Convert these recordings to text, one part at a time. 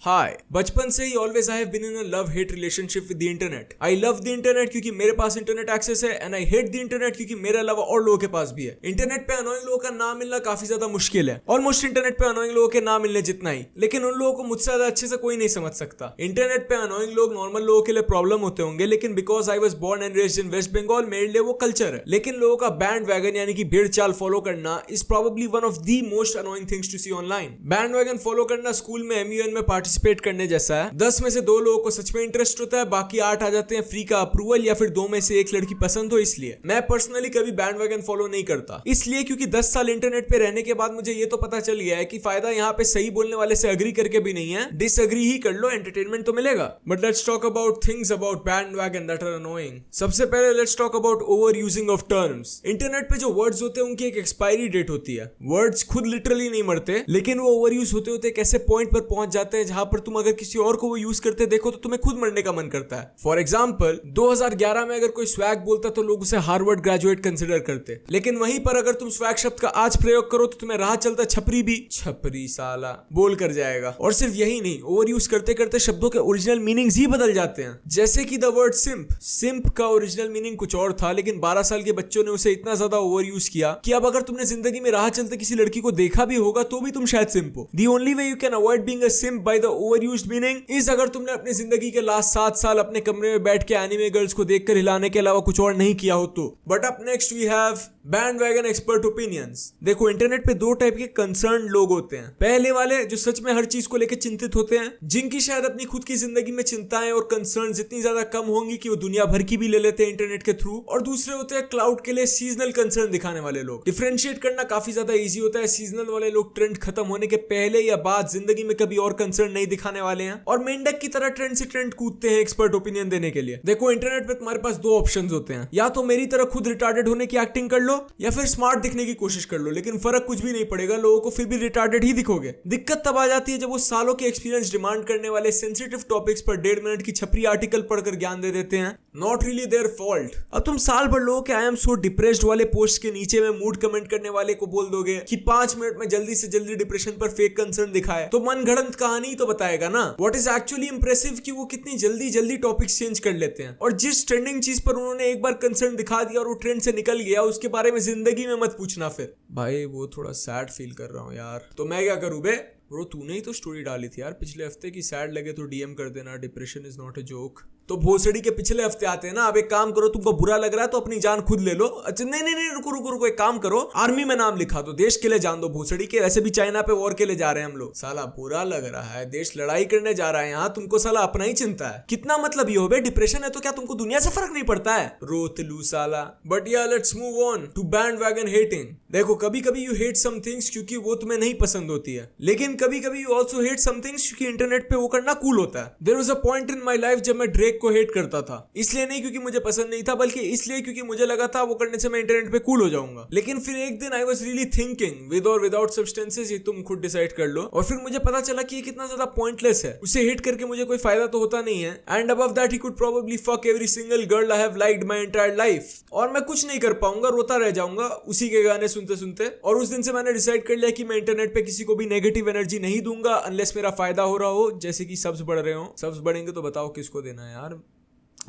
हाय, बचपन से ही always I have been in a love hate relationship with the internet. I love the internet क्योंकि मेरे पास इंटरनेट एक्सेस है and I hate the internet क्योंकि मेरे अलावा और लोगों के पास भी है। इंटरनेट पे अनोइंग लोगों का नाम मिलना काफी ज्यादा मुश्किल है, ऑलमोस्ट इंटरनेट पे अनोइंग लोगों के नाम मिलने जितना ही, लेकिन उन लोगों को मुझसे ज्यादा अच्छे से कोई नहीं समझ सकता। इंटरनेट पे अनोइंग लोग नॉर्मल लोगों के लिए प्रॉब्लम होते होंगे, लेकिन because I was born and raised in West Bengal मेरे लिए वो कल्चर है। लेकिन लोगों का बैंड वैगन यानी कि भीड़ चाल फॉलो करना is probably one of the most annoying things to see online. Bandwagon follow करना स्कूल में MUN में पार्टिसिपेट करने जैसा है। 10 में से 2 लोगों को सच में इंटरेस्ट होता है, बाकी 8 आ जाते हैं फ्री का अप्रूवल या फिर 2 में से 1 लड़की पसंद हो इसलिए। मैं पर्सनली कभी बैंड वैगन फॉलो नहीं करता, इसलिए क्योंकि 10 साल इंटरनेट पे रहने के बाद मुझे ये तो पता चल गया है कि फायदा यहाँ पे सही बोलने वाले से अग्री करके भी नहीं है, डिसअग्री ही कर लो, एंटरटेनमेंट तो मिलेगा। But let's talk about things about bandwagon that are annoying. सबसे पहले let's talk about overusing of terms. Internet पे जो वर्ड्स होते हैं उनकी एक एक्सपायरी डेट होती है। वर्ड्स खुद लिटरली नहीं मरते, लेकिन वो ओवर यूज होते होते एक ऐसे पॉइंट पर पहुंच जाते हैं जहां पर तुम अगर किसी और को वो यूज करते देखो तो तुम्हें खुद मरने का मन करता है। फॉर एग्जाम्पल 2011 में अगर कोई स्वैग बोलता तो लोग उसे हार्वर्ड ग्रेजुएट कंसिडर करते, लेकिन वहीं पर अगर तुम स्वैग शब्द का आज प्रयोग करो तो तुम्हें राह चलता छपरी भी छपरी साला बोल कर जाएगा। और सिर्फ यही नहीं, ओवर यूज करते करते शब्दों के ओरिजिनल मीनिंग्स ही बदल जाते हैं। जैसे कि द वर्ड सिंप। सिंप का ओरिजिनल मीनिंग कुछ और था, लेकिन 12 साल के बच्चों ने उसे इतना ज्यादा ओवर यूज किया कि अब अगर तुमने जिंदगी में राह चलते किसी लड़की को देखा भी होगा तो भी तुम शायद सिंप हो। The only way you can avoid being a सिंप by the over used meaning is अगर तुमने अपनी जिंदगी के लास्ट 7 साल अपने कमरे में बैठ के एनिमे गर्ल्स को देखकर हिलाने के अलावा कुछ और नहीं किया हो तो। But up next we have bandwagon expert opinions. देखो, इंटरनेट पे 2 टाइप के कंसर्न लोग होते हैं। पहले वाले जो सच में हर चीज को लेकर चिंतित होते हैं, जिनकी शायद अपनी खुद की जिंदगी में चिंताएं और कंसर्न इतनी ज्यादा कम होंगी कि वो दुनिया भर की भी ले लेते हैं इंटरनेट के थ्रू। और दूसरे होते हैं क्लाउड के लिए सीजनल कंसर्न दिखाने वाले लोग। डिफरेंशिएट करना काफी ज्यादा इजी होता है। सीजनल वाले लोग ट्रेंड खत्म होने के पहले या बाद जिंदगी में कभी और कंसर्न नहीं दिखाने वाले हैं, और मेंढक की तरह ट्रेंड से ट्रेंड कूदते हैं एक्सपर्ट ओपिनियन देने के लिए। देखो, इंटरनेट पे तुम्हारे पास 2 ऑप्शंस होते हैं, या तो मेरी तरह खुद रिटार्डेड होने की एक्टिंग कर लो या फिर स्मार्ट दिखने की कोशिश कर लो, लेकिन फर्क कुछ भी नहीं पड़ेगा, लोगों को फिर भी रिटार्डेड ही दिखोगे। दिक्कत तब आ जाती है जब वो सालों के एक्सपीरियंस डिमांड करने वाले सेंसिटिव टॉपिक्स पर 1.5 मिनट की छपरी आर्टिकल पढ़कर ज्ञान दे देते हैं। Not really their fault. अब तुम साल भर लोगों के आई एम सो डिप्रेस्ड वाले पोस्ट के नीचे में मूड कमेंट करने वाले को बोल दोगे कि 5 मिनट में जल्दी से जल्दी डिप्रेशन पर फेक कंसर्न दिखाए, तो मन गढ़ंत कहानी तो बताएगा ना। व्हाट इज एक्चुअली इंप्रेसिव कि वो कितनी जल्दी जल्दी टॉपिक्स चेंज कर लेते हैं, और जिस ट्रेंडिंग चीज पर उन्होंने एक बार कंसर्न दिखा दिया और वो ट्रेंड से निकल गया, उसके बारे में जिंदगी में मत पूछना फिर। भाई वो थोड़ा सैड फील कर रहा हूँ यार, तो मैं क्या करूँ बे? ब्रो, तूने ही तो स्टोरी डाली थी यार पिछले हफ्ते की, सैड लगे तो DM कर देना, depression is not a joke. तो भोसड़ी के पिछले हफ्ते आते हैं ना। अब एक काम करो, तुमको बुरा लग रहा है तो अपनी जान खुद ले लो। अच्छा नहीं नहीं नहीं, रुको रुको रुको, एक काम करो, आर्मी में नाम लिखा दो, देश के लिए जान दो भोसड़ी के। वैसे भी चाइना पे वॉर के लिए जा रहे हैं हम लोग। साला बुरा लग रहा है, देश लड़ाई करने जा रहा है, यहाँ तुमको साला अपना ही चिंता है। कितना मतलब ये हो बे, डिप्रेशन है तो क्या तुमको दुनिया से फर्क नहीं पड़ता है? रोत लू साला। But yeah let's move on to bandwagon hating. देखो, कभी कभी यू हेट सम थिंग्स क्योंकि वो तुम्हें नहीं पसंद होती है, लेकिन कभी कभी you also hate some things क्योंकि इंटरनेट पे वो करना कूल होता है। There was a point in my life जब मैं ड्रेक को हेट करता था, इसलिए नहीं क्योंकि मुझे पसंद नहीं था, बल्कि इसलिए क्योंकि मुझे लगा था वो करने से मैं इंटरनेट पे कूल हो जाऊंगा। लेकिन फिर एक दिन I was really thinking, with और विदाउट सब्सटेंसेस, ये तुम खुद डिसाइड कर लो। और फिर मुझे पता चला कि ये कितना ज्यादा पॉइंटलेस है, उसे हेट करके मुझे कोई फायदा तो होता नहीं है। And above that he could probably fuck every single girl I have liked my entire life, और मैं कुछ नहीं कर पाऊंगा, रोता रह जाऊंगा उसी के गाने सुनते सुनते। और उस दिन से मैंने डिसाइड कर लिया कि मैं इंटरनेट पे किसी को भी नेगेटिव एनर्जी नहीं दूंगा अनलेस मेरा फायदा हो रहा हो, जैसे कि सब्स बढ़ रहे हो। सब्स बढ़ेंगे तो बताओ किसको देना है यार,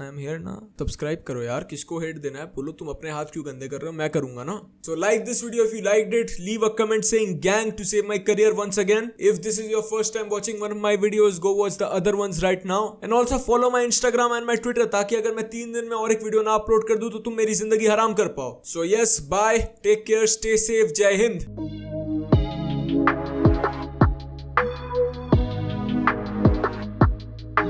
आई एम हियर ना। सब्सक्राइब करो यार, किसको हेट देना है बोलो, तुम अपने हाथ क्यों गंदे कर रहे हो, मैं करूंगा ना। So like this video if you liked it, leave a comment saying gang to save my career once again. If this is your first time watching one of my videos, go watch the other ones right now, and also follow my Instagram and my Twitter, ताकि अगर मैं 3 दिन में और एक video ना upload कर दूं तो तुम मेरी जिंदगी हराम कर पाओ। So yes, bye, take care, stay safe, जय हिंद।